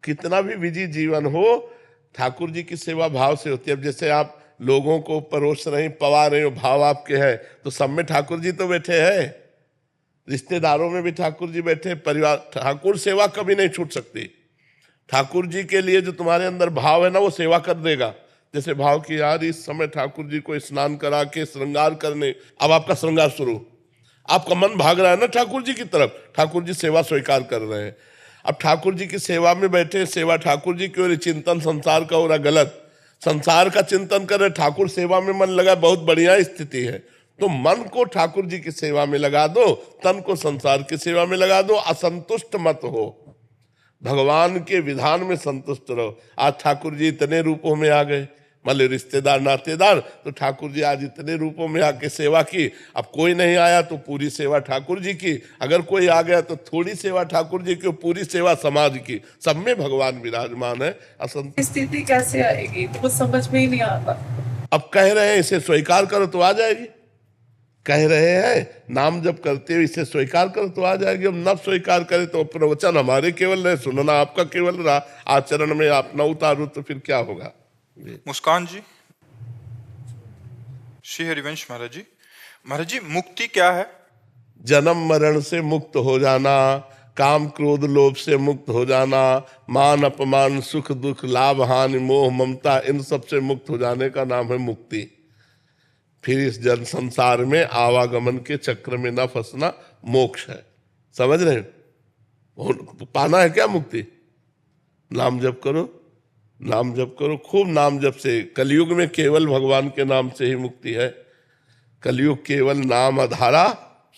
कितना भी बिजी जीवन हो, ठाकुर जी की सेवा भाव से होती है। अब जैसे आप लोगों को परोस रहे, पवा रहे हो, भाव आपके है, तो सब में ठाकुर जी तो बैठे हैं, रिश्तेदारों में भी ठाकुर जी बैठे, परिवार, ठाकुर सेवा कभी नहीं छूट सकती। ठाकुर जी के लिए जो तुम्हारे अंदर भाव है ना, वो सेवा कर देगा। जैसे भाव की यार इस समय ठाकुर जी को स्नान करा के श्रृंगार करने, अब आपका श्रृंगार शुरू, आपका मन भाग रहा है ना ठाकुर जी की तरफ, ठाकुर जी सेवा स्वीकार कर रहे हैं। अब ठाकुर जी की सेवा में बैठे, सेवा ठाकुर जी की ओर, चिंतन संसार का हो रहा गलत, संसार का चिंतन कर रहे, ठाकुर सेवा में मन लगा, बहुत बढ़िया स्थिति है। तो मन को ठाकुर जी की सेवा में लगा दो, तन को संसार की सेवा में लगा दो, असंतुष्ट मत हो, भगवान के विधान में संतुष्ट रहो। आज ठाकुर जी इतने रूपों में आ गए, मतलब रिश्तेदार नातेदार, तो ठाकुर जी आज इतने रूपों में आके सेवा की। अब कोई नहीं आया तो पूरी सेवा ठाकुर जी की, अगर कोई आ गया तो थोड़ी सेवा ठाकुर जी की, पूरी सेवा समाज की, सब में भगवान विराजमान है। असंतुष्ट स्थिति कैसे आएगी तो वो समझ में ही नहीं आता। अब कह रहे हैं इसे स्वीकार करो तो आ जाएगी, कह रहे हैं नाम जब करते हो इसे स्वीकार करो तो आ जाएगी। हम न स्वीकार करें तो प्रवचन हमारे केवल रहे, सुनना आपका केवल रहा, आचरण में आप न उतारो तो फिर क्या होगा? मुस्कान जी, श्री हरिवंश महाराज जी, महाराज जी मुक्ति क्या है? जन्म मरण से मुक्त हो जाना, काम क्रोध लोभ से मुक्त हो जाना, मान अपमान सुख दुख लाभ हानि मोह ममता, इन सब से मुक्त हो जाने का नाम है मुक्ति। फिर इस जन संसार में आवागमन के चक्र में न फंसना मोक्ष है। समझ रहे हो? पाना है क्या मुक्ति? नाम जप करो, नाम जप करो, खूब नाम जप से। कलयुग में केवल भगवान के नाम से ही मुक्ति है। कलयुग केवल नाम आधारा,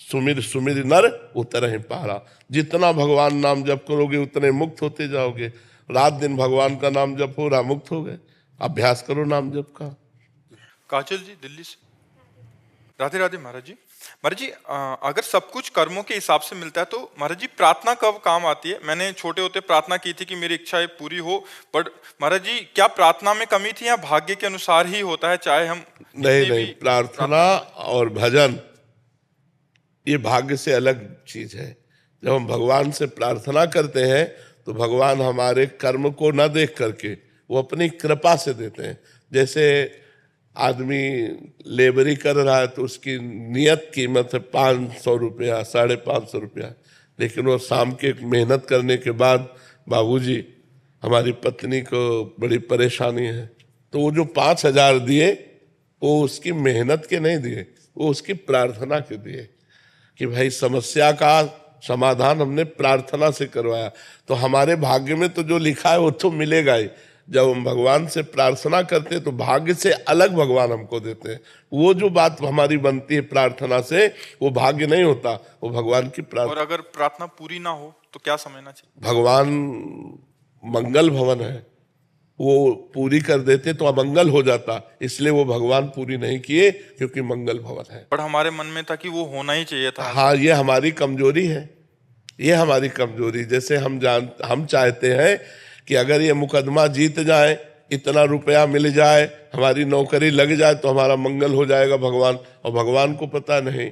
सुमिर सुमिर नर उतरहि पारा। जितना भगवान नाम जप करोगे उतने मुक्त होते जाओगे। रात दिन भगवान का नाम जप हो रहा, मुक्त हो गए। अभ्यास करो नाम जप का। काजल जी दिल्ली से, राधे राधे महाराज जी। महाराज जी अगर सब कुछ कर्मों के हिसाब से मिलता है तो महाराज जी प्रार्थना कब काम आती है? मैंने छोटे होते प्रार्थना की थी कि मेरी इच्छाएं पूरी हो, पर महाराज जी क्या प्रार्थना में कमी थी या भाग्य के अनुसार ही होता है? चाहे हम नहीं, प्रार्थना और भजन ये भाग्य से अलग चीज है। जब हम भगवान से प्रार्थना करते हैं तो भगवान हमारे कर्म को न देख करके वो अपनी कृपा से देते हैं। जैसे आदमी लेबरी कर रहा है तो उसकी नियत कीमत है 500 रुपया, 550 रुपया, लेकिन वो शाम के मेहनत करने के बाद, बाबूजी हमारी पत्नी को बड़ी परेशानी है, तो वो जो 5000 दिए वो उसकी मेहनत के नहीं दिए, वो उसकी प्रार्थना के दिए कि भाई समस्या का समाधान हमने प्रार्थना से करवाया। तो हमारे भाग्य में तो जो लिखा है वो तो मिलेगा ही। जब हम भगवान से प्रार्थना करते हैं तो भाग्य से अलग भगवान हमको देते हैं। वो जो बात हमारी बनती है प्रार्थना से, वो भाग्य नहीं होता, वो भगवान की प्रार्थना। और अगर प्रार्थना पूरी ना हो तो क्या समझना चाहिए? भगवान मंगल भवन है, वो पूरी कर देते तो अमंगल हो जाता, इसलिए वो भगवान पूरी नहीं किए क्योंकि मंगल भवन है। पर हमारे मन में था कि वो होना ही चाहिए था। हाँ, ये हमारी कमजोरी है, ये हमारी कमजोरी। जैसे हम चाहते हैं कि अगर ये मुकदमा जीत जाए, इतना रुपया मिल जाए, हमारी नौकरी लग जाए तो हमारा मंगल हो जाएगा भगवान। और भगवान को पता नहीं,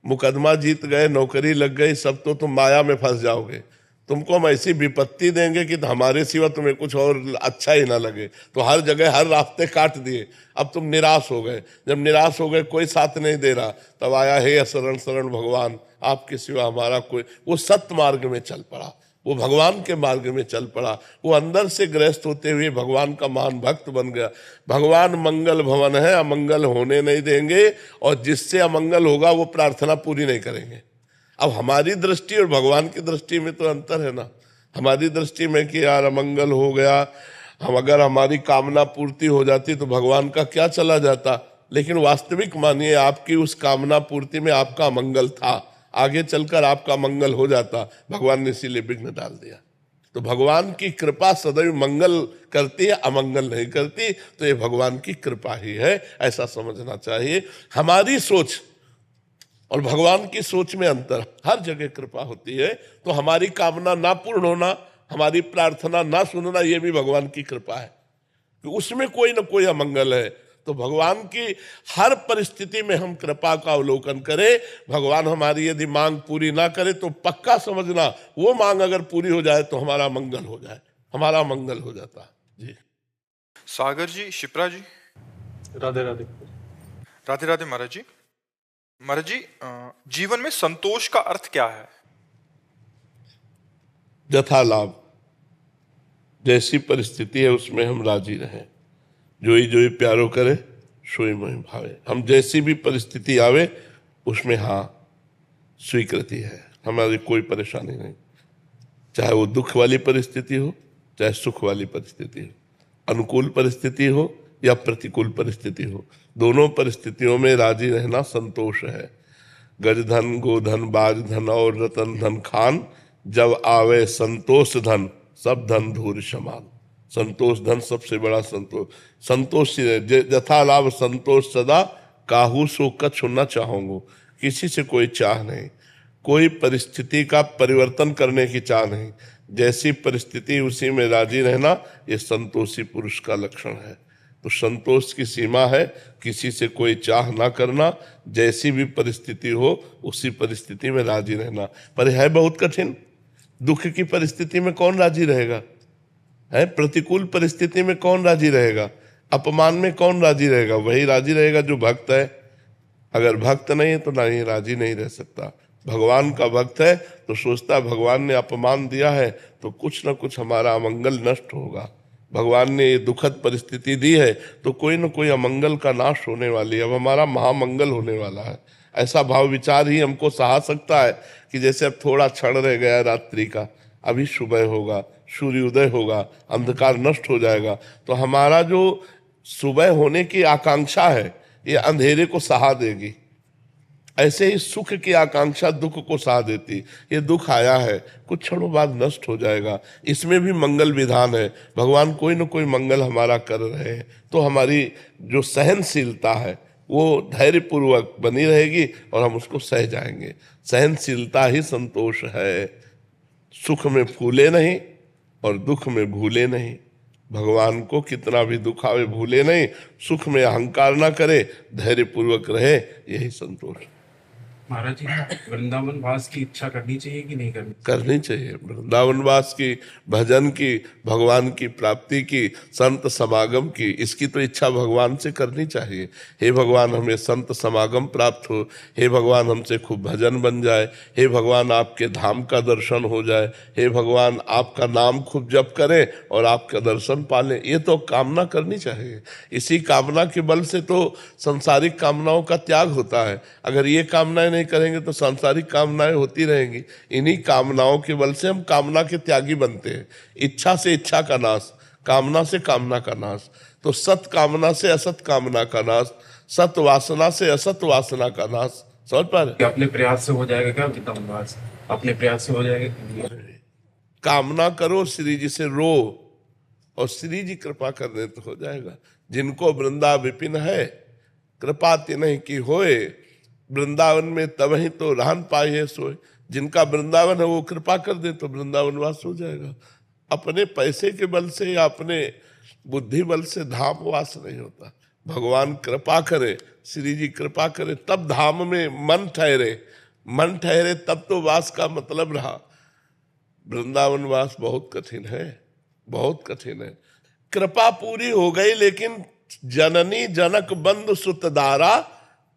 मुकदमा जीत गए, नौकरी लग गई, सब तो तुम माया में फंस जाओगे। तुमको हम ऐसी विपत्ति देंगे कि हमारे सिवा तुम्हें कुछ और अच्छा ही ना लगे। तो हर जगह हर रास्ते काट दिए, अब तुम निराश हो गए। जब निराश हो गए, कोई साथ नहीं दे रहा, तब आया हे शरण शरण भगवान, आपके सिवा हमारा कोई। वो सत्य मार्ग में चल पड़ा, वो भगवान के मार्ग में चल पड़ा, वो अंदर से गृहस्थ होते हुए भगवान का महान भक्त बन गया। भगवान मंगल भवन है, अमंगल होने नहीं देंगे, और जिससे अमंगल होगा वो प्रार्थना पूरी नहीं करेंगे। अब हमारी दृष्टि और भगवान की दृष्टि में तो अंतर है ना। हमारी दृष्टि में कि यार अमंगल हो गया, हम अगर हमारी कामना पूर्ति हो जाती तो भगवान का क्या चला जाता, लेकिन वास्तविक मानिए आपकी उस कामना पूर्ति में आपका मंगल था, आगे चलकर आपका मंगल हो जाता, भगवान ने इसीलिए विघ्न डाल दिया। तो भगवान की कृपा सदैव मंगल करती है, अमंगल नहीं करती, तो ये भगवान की कृपा ही है, ऐसा समझना चाहिए। हमारी सोच और भगवान की सोच में अंतर, हर जगह कृपा होती है, तो हमारी कामना ना पूर्ण होना, हमारी प्रार्थना ना सुनना, ये भी भगवान की कृपा है कि उसमें कोई ना कोई अमंगल है। तो भगवान की हर परिस्थिति में हम कृपा का अवलोकन करें। भगवान हमारी यदि मांग पूरी ना करे तो पक्का समझना वो मांग अगर पूरी हो जाए तो हमारा मंगल हो जाए, हमारा मंगल हो जाता जी। सागर जी, शिप्रा जी, राधे राधे। राधे राधे महाराज जी। महाराज जी, जीवन में संतोष का अर्थ क्या है? यथा लाभ, जैसी परिस्थिति है उसमें हम राजी रहें। जोई प्यारो करे सोई मोहि भावे। हम जैसी भी परिस्थिति आवे उसमें हाँ स्वीकृति है, हमारी कोई परेशानी नहीं, चाहे वो दुख वाली परिस्थिति हो चाहे सुख वाली परिस्थिति हो, अनुकूल परिस्थिति हो या प्रतिकूल परिस्थिति हो, दोनों परिस्थितियों में राजी रहना संतोष है। गज धन गोधन बाज धन और रतन धन खान, जब आवे संतोष धन सब धन धूर समान। संतोष धन सबसे बड़ा संतोष, संतोष यथा लाभ संतोष सदा, काहू सो कछु न चाहूंगो। किसी से कोई चाह नहीं, कोई परिस्थिति का परिवर्तन करने की चाह नहीं, जैसी परिस्थिति उसी में राजी रहना, ये संतोषी पुरुष का लक्षण है। तो संतोष की सीमा है किसी से कोई चाह ना करना, जैसी भी परिस्थिति हो उसी परिस्थिति में राजी रहना। पर है बहुत कठिन, दुख की परिस्थिति में कौन राजी रहेगा, है प्रतिकूल परिस्थिति में कौन राजी रहेगा, अपमान में कौन राजी रहेगा? वही राजी रहेगा जो भक्त है। अगर भक्त नहीं है तो नहीं, राजी नहीं रह सकता। भगवान का भक्त है तो सोचता भगवान ने अपमान दिया है तो कुछ ना कुछ हमारा अमंगल नष्ट होगा, भगवान ने ये दुखद परिस्थिति दी है तो कोई ना कोई अमंगल का नाश होने वाली है, अब हमारा महामंगल होने वाला है। ऐसा भाव विचार ही हमको सहा सकता है कि जैसे अब थोड़ा क्षण रह गया रात्रि का, अभी सुबह होगा, सूर्योदय होगा, अंधकार नष्ट हो जाएगा, तो हमारा जो सुबह होने की आकांक्षा है ये अंधेरे को सहा देगी। ऐसे ही सुख की आकांक्षा दुख को सहा देती। ये दुख आया है, कुछ क्षणों बाद नष्ट हो जाएगा, इसमें भी मंगल विधान है। भगवान कोई न कोई मंगल हमारा कर रहे हैं, तो हमारी जो सहनशीलता है वो धैर्यपूर्वक बनी रहेगी और हम उसको सह जाएंगे। सहनशीलता ही संतोष है। सुख में फूले नहीं और दुख में भूले नहीं। भगवान को कितना भी दुख आवे भूले नहीं, सुख में अहंकार ना करे, धैर्यपूर्वक रहे, यही संतोष। महाराज जी, वृंदावन वास की इच्छा करनी चाहिए कि नहीं करनी? करनी चाहिए। वृंदावन वास की, भजन की, भगवान की प्राप्ति की, संत समागम की, इसकी तो इच्छा भगवान से करनी चाहिए। हे भगवान हमें संत समागम प्राप्त हो, हे भगवान हमसे खूब भजन बन जाए, हे भगवान आपके धाम का दर्शन हो जाए, हे भगवान आपका नाम खूब जप करें और आपका दर्शन पालें, ये तो कामना करनी चाहिए। इसी कामना के बल से तो सांसारिक कामनाओं का त्याग होता है। अगर ये कामनाएं नहीं करेंगे तो सांसारिक कामनाएं होती रहेंगी। इन्हीं कामनाओं के बल से हम कामना के त्यागी बनते हैं। इच्छा से इच्छा का नाश, कामना से कामना का नाश, तो सत कामना से असत कामना का नाश, सत वासना से असत वासना का नाश। समझ पा रहे? अपने प्रयास से हो जाएगा क्या वृंदावन वास? अपने प्रयास से हो जाएगा? कामना करो, श्री जी से रो और श्री जी कृपा कर दे तो हो जाएगा। जिनको वृंदा विपिन है, कृपा तिन्हि की होए, वृंदावन में तब ही तो रहन पाए है सोए। जिनका वृंदावन है वो कृपा कर दे तो वृंदावन वास हो जाएगा। अपने पैसे के बल से या अपने बुद्धि बल से धाम वास नहीं होता। भगवान कृपा करे, श्री जी कृपा करे, तब धाम में मन ठहरे। मन ठहरे तब तो वास का मतलब रहा। वृंदावन वास बहुत कठिन है, बहुत कठिन है। कृपा पूरी हो गई, लेकिन जननी जनक बंधु सुतदारा,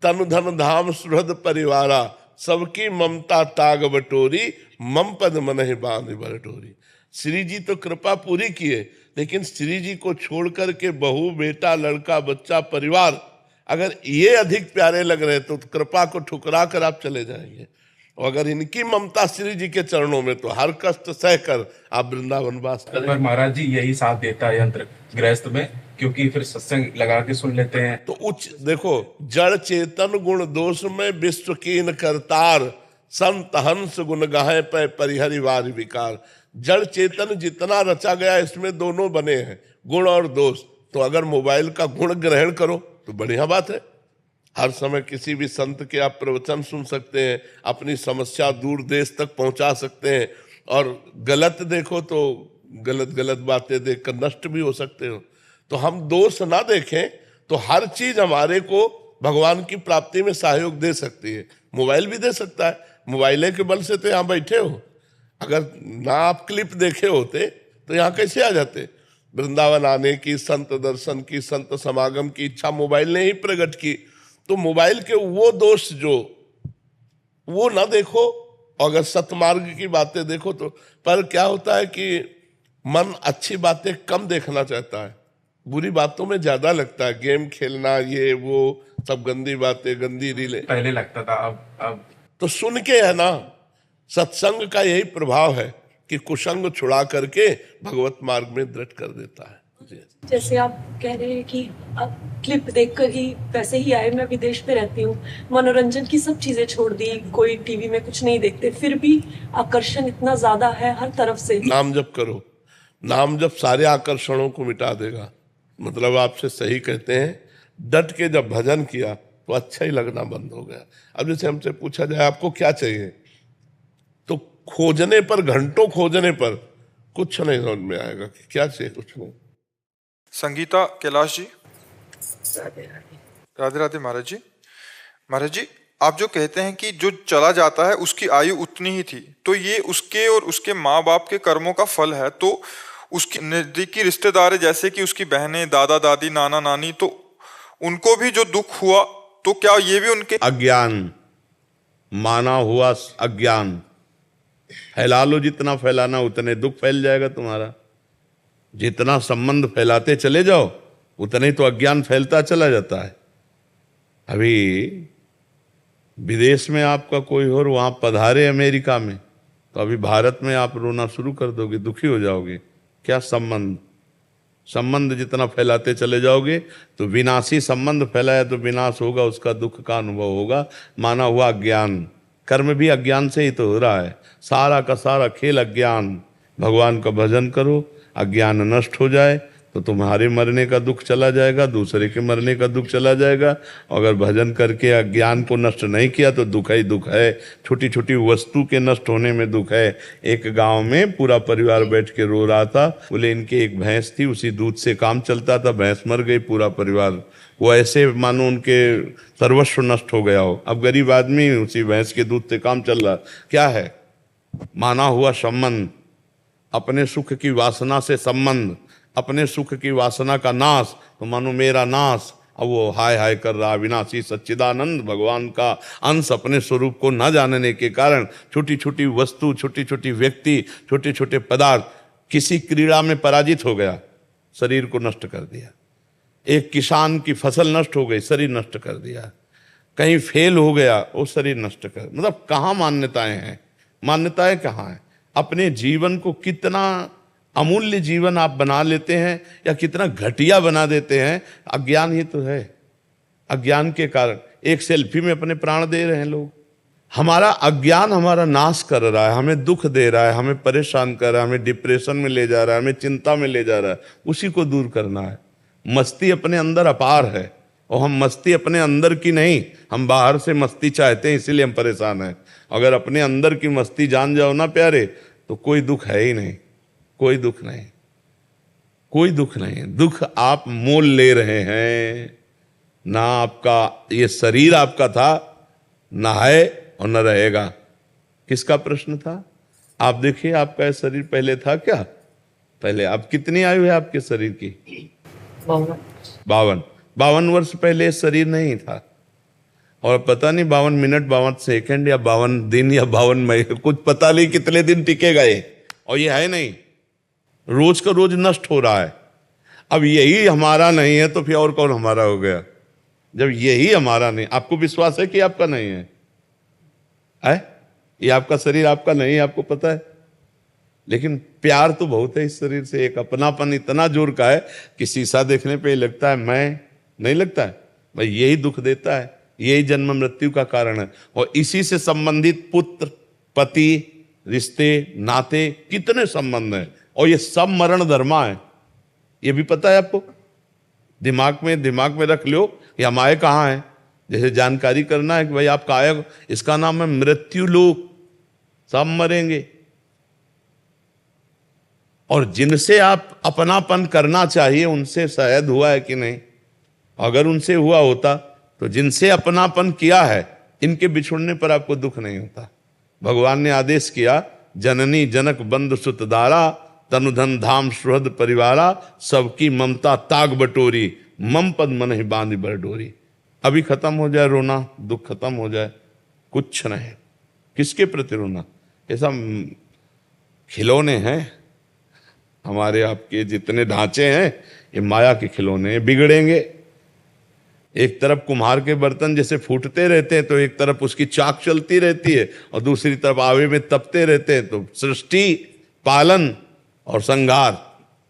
तनु धन धाम सुहृद परिवारा, सबकी ममता ताग बटोरी, मम पद मनहि बांध बरटोरी। श्री जी तो कृपा पूरी किए, लेकिन श्री जी को छोड़ करके बहू, बेटा, लड़का, बच्चा, परिवार अगर ये अधिक प्यारे लग रहे तो कृपा को ठुकरा कर आप चले जाएंगे। और अगर इनकी ममता श्री जी के चरणों में, तो हर कष्ट सहकर आप वृंदावन वास करें। पर महाराज जी यही साथ देता है यंत्र गृहस्थ में, क्योंकि फिर सत्संग लगा के सुन लेते हैं। तो उच्च देखो, जड़ चेतन गुण दोष में विश्व कीन करतार, संत हंस गुण गाहे पे परिहरिवार विकार। जड़ चेतन जितना रचा गया इसमें दोनों बने हैं, गुण और दोष। तो अगर मोबाइल का गुण ग्रहण करो तो बढ़िया बात है। हर समय किसी भी संत के आप प्रवचन सुन सकते हैं, अपनी समस्या दूर देश तक पहुंचा सकते हैं। और गलत देखो तो गलत गलत बातें देखकर नष्ट भी हो सकते हो। तो हम दोष ना देखें तो हर चीज हमारे को भगवान की प्राप्ति में सहयोग दे सकती है। मोबाइल भी दे सकता है, मोबाइल के बल से तो यहाँ बैठे हो। अगर ना आप क्लिप देखे होते तो यहाँ कैसे आ जाते? वृंदावन आने की, संत दर्शन की, संत समागम की इच्छा मोबाइल ने ही प्रकट की। तो मोबाइल के वो दोष जो वो ना देखो, अगर सतमार्ग की बातें देखो तो। पर क्या होता है कि मन अच्छी बातें कम देखना चाहता है, बुरी बातों में ज्यादा लगता है। गेम खेलना, ये वो सब गंदी बातें, गंदी रीलें पहले लगता था, अब तो सुन के है ना। सत्संग का यही प्रभाव है कि कुसंग छुड़ा करके भगवत मार्ग में दृढ़ कर देता है। जी। जैसे आप कह रहे हैं कि आप क्लिप देखकर ही वैसे ही आए, मैं विदेश में रहती हूँ, मनोरंजन की सब चीजें छोड़ दी, कोई टीवी में कुछ नहीं देखते, फिर भी आकर्षण इतना ज्यादा है हर तरफ से। नाम जप करो, नाम जप सारे आकर्षणों को मिटा देगा। मतलब आपसे सही कहते हैं, डट के जब भजन किया तो अच्छा ही लगना बंद हो गया। अब जैसे हमसे पूछा जाए आपको क्या चाहिए, तो खोजने पर, घंटों खोजने पर कुछ नहीं समझ में आएगा कि क्या चाहिए, कुछ नहीं। संगीता कैलाश जी। राधे राधे महाराज जी। महाराज जी, आप जो कहते हैं कि जो चला जाता है उसकी आयु उतनी ही थी, तो ये उसके और उसके माँ बाप के कर्मों का फल है। तो उसके नजदीकी रिश्तेदार है, जैसे कि उसकी बहनें, दादा दादी, नाना नानी, तो उनको भी जो दुख हुआ, तो क्या ये भी उनके अज्ञान, माना हुआ अज्ञान। फैला लो, जितना फैलाना उतने दुख फैल जाएगा तुम्हारा। जितना संबंध फैलाते चले जाओ उतने तो अज्ञान फैलता चला जाता है। अभी विदेश में आपका कोई और वहां पधारे अमेरिका में, तो अभी भारत में आप रोना शुरू कर दोगे, दुखी हो जाओगे। क्या संबंध? संबंध जितना फैलाते चले जाओगे तो विनाशी संबंध फैलाया तो विनाश होगा, उसका दुख का अनुभव होगा। माना हुआ अज्ञान, कर्म भी अज्ञान से ही तो हो रहा है। सारा का सारा खेल अज्ञान। भगवान का भजन करो, अज्ञान नष्ट हो जाए तो तुम्हारे मरने का दुख चला जाएगा, दूसरे के मरने का दुख चला जाएगा। अगर भजन करके अज्ञान को नष्ट नहीं किया तो दुख ही दुख है। छोटी छोटी वस्तु के नष्ट होने में दुख है। एक गांव में पूरा परिवार बैठ के रो रहा था। बोले इनकी एक भैंस थी, उसी दूध से काम चलता था, भैंस मर गई, पूरा परिवार वो ऐसे मानो उनके सर्वस्व नष्ट हो गया हो। अब गरीब आदमी उसी भैंस के दूध से काम चल रहा। क्या है? माना हुआ संबंध, अपने सुख की वासना से संबंध, अपने सुख की वासना का नाश, तो मानो मेरा नाश। अब वो हाय हाय कर रहा। विनाशी सच्चिदानंद भगवान का अंश अपने स्वरूप को न जानने के कारण छोटी छोटी वस्तु, छोटी छोटी व्यक्ति, छोटे छोटे पदार्थ, किसी क्रीड़ा में पराजित हो गया, शरीर को नष्ट कर दिया। एक किसान की फसल नष्ट हो गई, शरीर नष्ट कर दिया। कहीं फेल हो गया, वो शरीर नष्ट कर। मतलब कहाँ मान्यताएं हैं? मान्यताएं कहाँ हैं? अपने जीवन को कितना अमूल्य जीवन आप बना लेते हैं या कितना घटिया बना देते हैं, अज्ञान ही तो है। अज्ञान के कारण एक सेल्फी में अपने प्राण दे रहे हैं लोग। हमारा अज्ञान हमारा नाश कर रहा है, हमें दुख दे रहा है, हमें परेशान कर रहा है, हमें डिप्रेशन में ले जा रहा है, हमें चिंता में ले जा रहा है। उसी को दूर करना है। मस्ती अपने अंदर अपार है, और हम मस्ती अपने अंदर की नहीं, हम बाहर से मस्ती चाहते हैं, इसीलिए हम परेशान हैं। अगर अपने अंदर की मस्ती जान जाओ ना प्यारे, तो कोई दुख है ही नहीं, कोई दुख नहीं, कोई दुख नहीं। दुख आप मोल ले रहे हैं। ना आपका ये शरीर आपका था, ना है और न रहेगा। किसका प्रश्न था? आप देखिए, आपका ये शरीर पहले था क्या? पहले आप कितनी आयु है आपके शरीर की? 52 वर्ष पहले शरीर नहीं था। और पता नहीं 52 मिनट, 52 सेकंड या 52 दिन या 52 महीने, कुछ पता नहीं कितने दिन टिकेगा ये। और ये है नहीं, रोज का रोज नष्ट हो रहा है। अब यही हमारा नहीं है तो फिर और कौन हमारा हो गया? जब यही हमारा नहीं, आपको विश्वास है कि आपका नहीं है? ये आपका शरीर आपका नहीं, आपको पता है, लेकिन प्यार तो बहुत है इस शरीर से। एक अपनापन इतना जोर का है कि शीशा देखने पे लगता है मैं, नहीं लगता है भाई, यही दुख देता है, यही जन्म मृत्यु का कारण है। और इसी से संबंधित पुत्र, पति, रिश्ते, नाते, कितने संबंध हैं, और ये सब मरण धर्मा है। ये भी पता है आपको, दिमाग में रख लो कि हम आए कहाँ हैं। जैसे जानकारी करना है कि भाई आप आए, इसका नाम है मृत्यु लोक, सब मरेंगे। और जिनसे आप अपनापन करना चाहिए उनसे शायद हुआ है कि नहीं। अगर उनसे हुआ होता तो जिनसे अपनापन किया है इनके बिछुड़ने पर आपको दुख नहीं होता। भगवान ने आदेश किया, जननी जनक बंधु सुत दारा, तनुधन धाम सुहृद परिवारा, सबकी ममता ताग बटोरी, मम पद मन ही बांध बर डोरी। अभी खत्म हो जाए रोना, दुख खत्म हो जाए, कुछ नहीं। किसके प्रति रोना? ये सब खिलौने हैं, हमारे आपके जितने ढांचे हैं ये माया के खिलौने हैं, बिगड़ेंगे। एक तरफ कुम्हार के बर्तन जैसे फूटते रहते हैं तो एक तरफ उसकी चाक चलती रहती है, और दूसरी तरफ आवे में तपते रहते हैं। तो सृष्टि, पालन और संहार,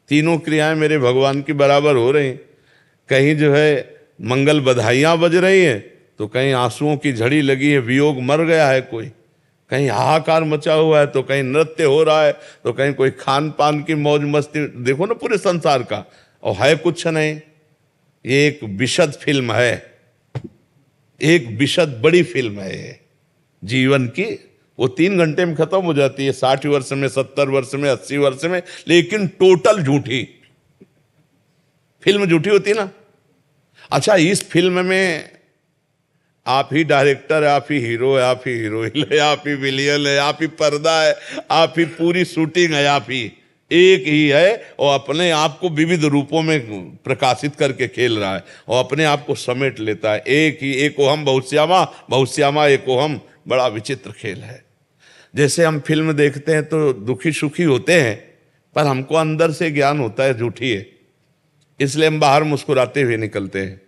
तीनों क्रियाएं मेरे भगवान की बराबर हो रही हैं। कहीं जो है मंगल बधाइयां बज रही हैं तो कहीं आंसुओं की झड़ी लगी है, वियोग मर गया है कोई, कहीं हाहाकार मचा हुआ है तो कहीं नृत्य हो रहा है, तो कहीं कोई खान पान की मौज मस्ती। देखो ना पूरे संसार का, और है कुछ नहीं। ये एक विशद फिल्म है, एक विशद बड़ी फिल्म है ये जीवन की। वो 3 घंटे में खत्म हो जाती है, 60 वर्ष में, 70 वर्ष में, 80 वर्ष में, लेकिन टोटल झूठी फिल्म, झूठी होती ना। अच्छा, इस फिल्म में आप ही डायरेक्टर है, आप ही हीरो है, आप ही हीरोइन है, आप ही विलियन है, आप ही पर्दा है, आप ही पूरी शूटिंग है, आप ही एक ही है, और अपने आप को विविध रूपों में प्रकाशित करके खेल रहा है और अपने आप को समेट लेता है। एक ही, एको हम बहुश्यामा, बहुश्यामा एको हम। बड़ा विचित्र खेल है। जैसे हम फिल्म देखते हैं तो दुखी सुखी होते हैं, पर हमको अंदर से ज्ञान होता है झूठी है, इसलिए हम बाहर मुस्कुराते हुए निकलते हैं।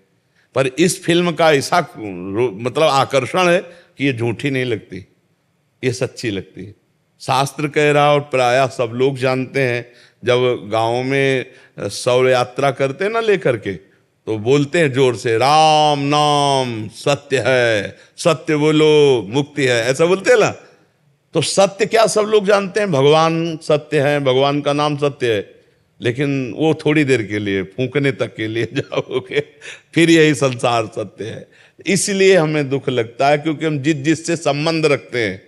पर इस फिल्म का ऐसा मतलब आकर्षण है कि ये झूठी नहीं लगती, ये सच्ची लगती है। शास्त्र कह रहा, और प्रायः सब लोग जानते हैं, जब गाँव में शौर्य यात्रा करते हैं ना लेकर के, तो बोलते हैं जोर से, राम नाम सत्य है, सत्य बोलो मुक्ति है, ऐसा बोलते हैं ना। तो सत्य क्या सब लोग जानते हैं, भगवान सत्य है, भगवान का नाम सत्य है, लेकिन वो थोड़ी देर के लिए, फूंकने तक के लिए जाओगे, फिर यही संसार सत्य है। इसलिए हमें दुख लगता है, क्योंकि हम जिससे संबंध रखते हैं।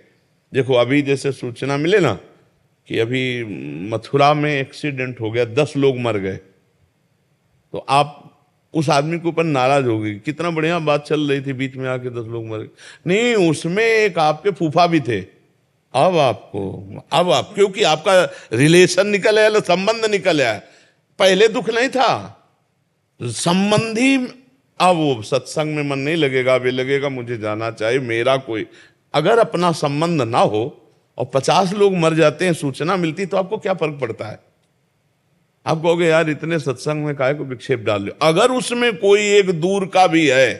देखो अभी जैसे सूचना मिले ना कि अभी मथुरा में एक्सीडेंट हो गया, 10 लोग मर गए, तो आप उस आदमी के ऊपर नाराज हो गई, कितना बढ़िया बात चल रही थी, बीच में आके 10 लोग मर गए। नहीं, उसमें एक आपके फूफा भी थे। अब आप क्योंकि आपका रिलेशन निकल आया, संबंध निकल आया, पहले दुख नहीं था, संबंधी। अब वो सत्संग में मन नहीं लगेगा, अब ये लगेगा मुझे जाना चाहिए, मेरा कोई। अगर अपना संबंध ना हो और 50 लोग मर जाते हैं, सूचना मिलती, तो आपको क्या फर्क पड़ता है? आप कहोगे यार इतने सत्संग में काहे को विक्षेप डाल लो। अगर उसमें कोई एक दूर का भी है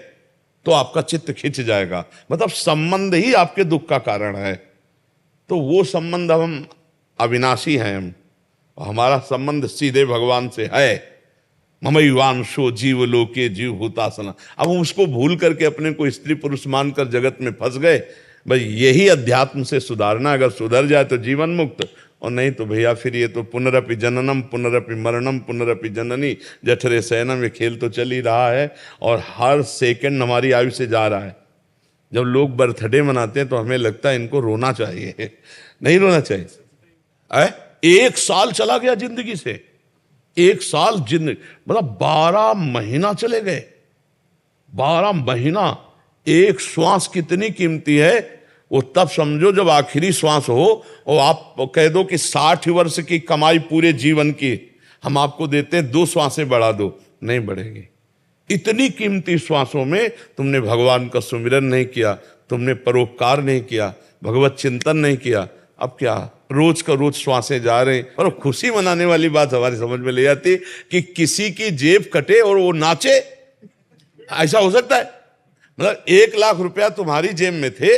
तो आपका चित्त खिंच जाएगा, मतलब संबंध ही आपके दुख का कारण है। तो वो संबंध, हम अविनाशी हैं, हम हमारा संबंध सीधे भगवान से है। ममैवांशो जीव लोके जीव भूतासना। अब हम उसको भूल करके अपने को स्त्री पुरुष मानकर जगत में फंस गए। भाई यही अध्यात्म से सुधारना, अगर सुधर जाए तो जीवन मुक्त, और नहीं तो भैया फिर ये तो पुनरपि जननम पुनरपि मरणम पुनरपि जननी जठरे शयनम, ये खेल तो चल ही रहा है और हर सेकंड हमारी आयु से जा रहा है। जब लोग बर्थडे मनाते हैं तो हमें लगता है इनको रोना चाहिए, नहीं रोना चाहिए। 1 साल चला गया जिंदगी से, 1 साल जिंदगी, मतलब 12 महीना चले गए। 12 महीना, एक श्वास कितनी कीमती है वो तब समझो जब आखिरी श्वास हो और आप कह दो कि 60 वर्ष की कमाई पूरे जीवन की हम आपको देते हैं, 2 श्वासें बढ़ा दो, नहीं बढ़ेगी। इतनी कीमती श्वासों में तुमने भगवान का सुमिरन नहीं किया, तुमने परोपकार नहीं किया, भगवत चिंतन नहीं किया। अब क्या रोज का रोज श्वासें जा रहे हैं। और खुशी मनाने वाली बात हमारी समझ में ले आती कि किसी की जेब कटे और वो नाचे, ऐसा हो सकता है? मतलब 1 लाख रुपया तुम्हारी जेब में थे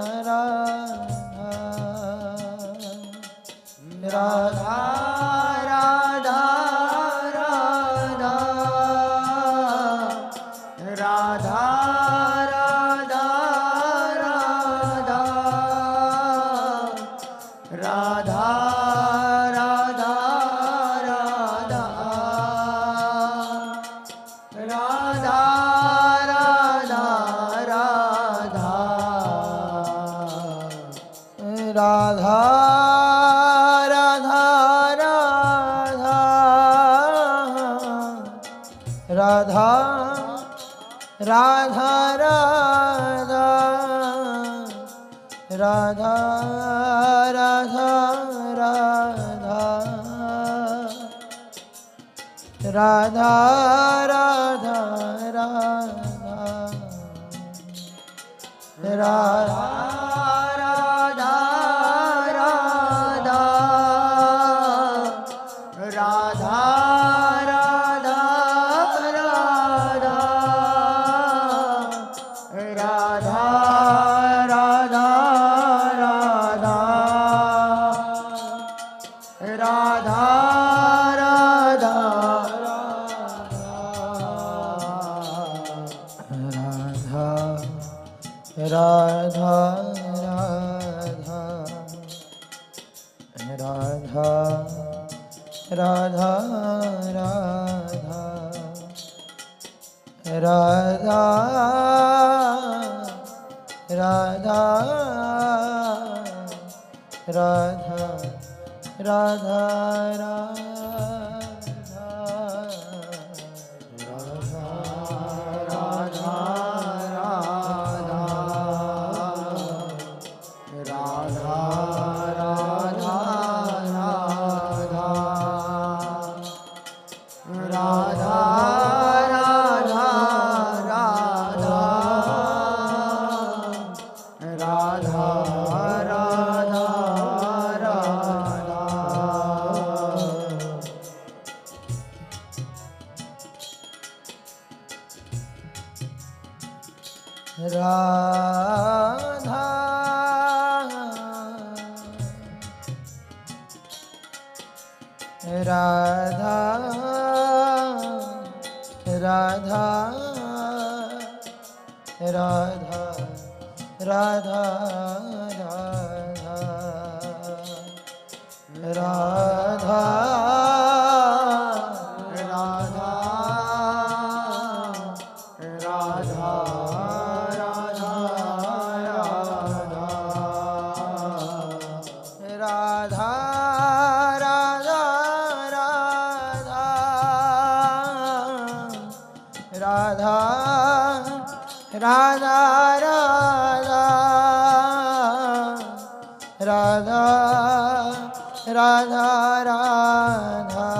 राधा राधा राधा राधा राधा राधा राधा राधा राधा राधा राधा राधा राधा राधा राधा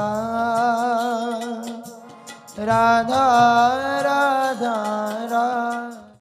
राधा राधा